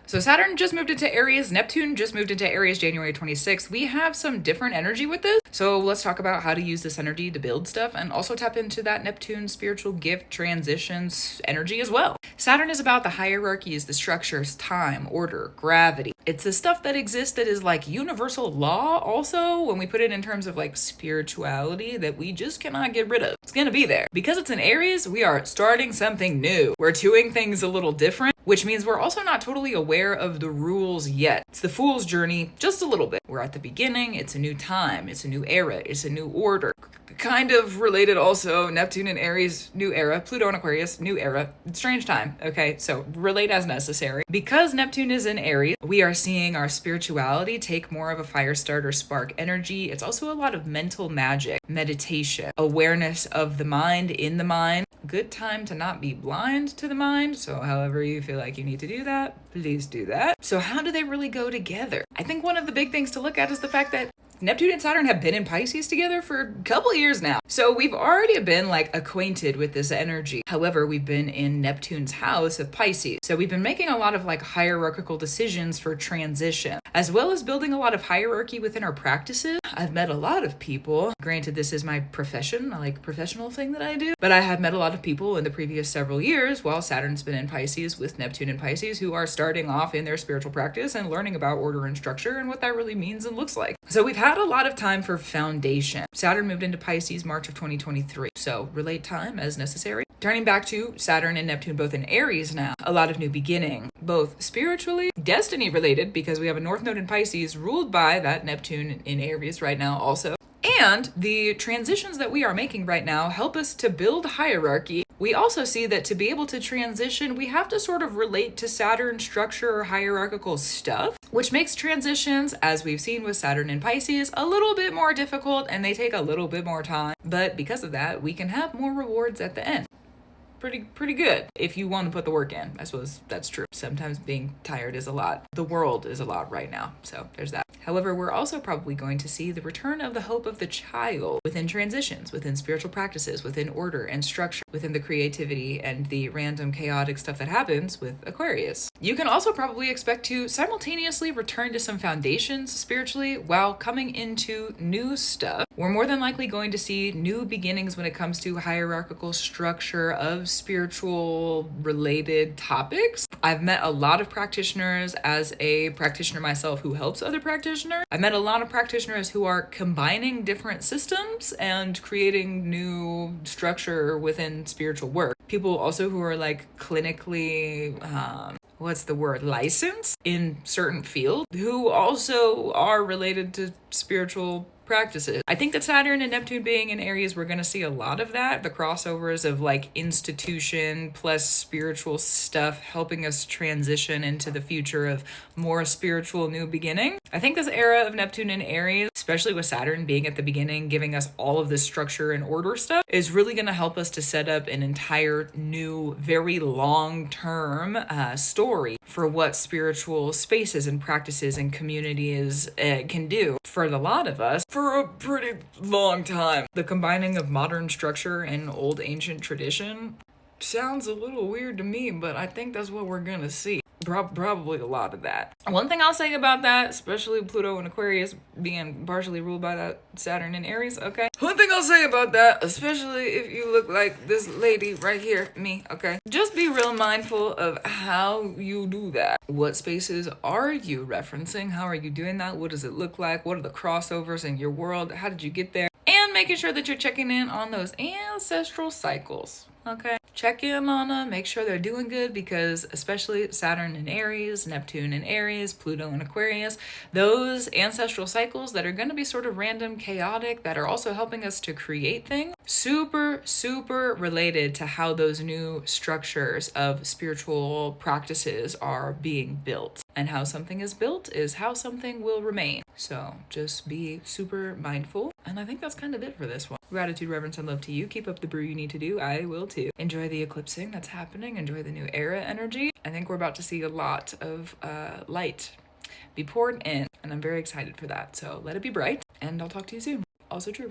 So Saturn just moved into Aries, Neptune just moved into Aries January 26th. We have some different energy with this. So let's talk about how to use this energy to build stuff and also tap into that Neptune spiritual gift transitions energy as well. Saturn is about the hierarchies, the structures, time, order, gravity. It's the stuff that exists that is like universal law also when we put it in terms of like spirituality that we just cannot get rid of. It's gonna be there. Because it's in Aries, we are starting something new. We're doing things a little different, which means we're also not totally aware of the rules yet. It's the fool's journey just a little bit. We're at the beginning, it's a new time, it's a new era, it's a new order. Kind of related also, Neptune and Aries, new era, Pluto and Aquarius, new era, strange time, okay? So relate as necessary. Because Neptune is in Aries, we are seeing our spirituality take more of a fire starter spark energy. It's also a lot of mental magic, meditation, awareness of the mind in the mind. Good time to not be blind to the mind. So however you feel like you need to do that, please do that. So how do they really go together? I think one of the big things to look at is the fact that Neptune and Saturn have been in Pisces together for a couple of years now. So we've already been like acquainted with this energy. However, we've been in Neptune's house of Pisces. So we've been making a lot of like hierarchical decisions for transition, as well as building a lot of hierarchy within our practices. I've met a lot of people. Granted, this is my profession, like professional thing that I do, but I have met a lot of people in the previous several years while Saturn's been in Pisces with Neptune and Pisces who are starting off in their spiritual practice and learning about order and structure and what that really means and looks like. So we've had a lot of time for foundation. Saturn moved into Pisces March of 2023. So relate time as necessary. Turning back to Saturn and Neptune both in Aries now, a lot of new beginning, both spiritually, destiny related, because we have a North Node in Pisces ruled by that Neptune in Aries right now also. And the transitions that we are making right now help us to build hierarchy. We also see that to be able to transition, we have to sort of relate to Saturn structure or hierarchical stuff, which makes transitions, as we've seen with Saturn in Pisces, a little bit more difficult and they take a little bit more time. But because of that, we can have more rewards at the end. Pretty good if you want to put the work in. I suppose that's true. Sometimes being tired is a lot. The world is a lot right now. So there's that. However, we're also probably going to see the return of the hope of the child within transitions, within spiritual practices, within order and structure, within the creativity and the random chaotic stuff that happens with Aquarius. You can also probably expect to simultaneously return to some foundations spiritually while coming into new stuff. We're more than likely going to see new beginnings when it comes to hierarchical structure of spiritual related topics. I've met a lot of practitioners as a practitioner myself who helps other practitioners. I've met a lot of practitioners who are combining different systems and creating new structure within spiritual work. People also who are like clinically, licensed in certain fields who also are related to spiritual practices. I think that Saturn and Neptune being in Aries, we're going to see a lot of that. The crossovers of like institution plus spiritual stuff helping us transition into the future of more spiritual new beginning. I think this era of Neptune and Aries, especially with Saturn being at the beginning, giving us all of this structure and order stuff, is really going to help us to set up an entire new, very long-term story for what spiritual spaces and practices and communities can do for a lot of us for a pretty long time. The combining of modern structure and old ancient tradition sounds a little weird to me, but I think that's what we're gonna see. Probably a lot of that. One thing I'll say about that, especially Pluto and Aquarius being partially ruled by that Saturn and Aries, okay? One thing I'll say about that, especially if you look like this lady right here, me, okay? Just be real mindful of how you do that. What spaces are you referencing? How are you doing that? What does it look like? What are the crossovers in your world? How did you get there? And making sure that you're checking in on those ancestral cycles. Okay, check in on them, make sure they're doing good, because especially Saturn in Aries, Neptune in Aries, Pluto in Aquarius, those ancestral cycles that are going to be sort of random, chaotic, that are also helping us to create things, super related to how those new structures of spiritual practices are being built. And how something is built is how something will remain. So just be super mindful. And I think that's kind of it for this one. Gratitude, reverence, and love to you. Keep up the brew you need to do. I will too. Enjoy the eclipsing that's happening. Enjoy the new era energy. I think we're about to see a lot of light be poured in. And I'm very excited for that. So let it be bright. And I'll talk to you soon. Also true.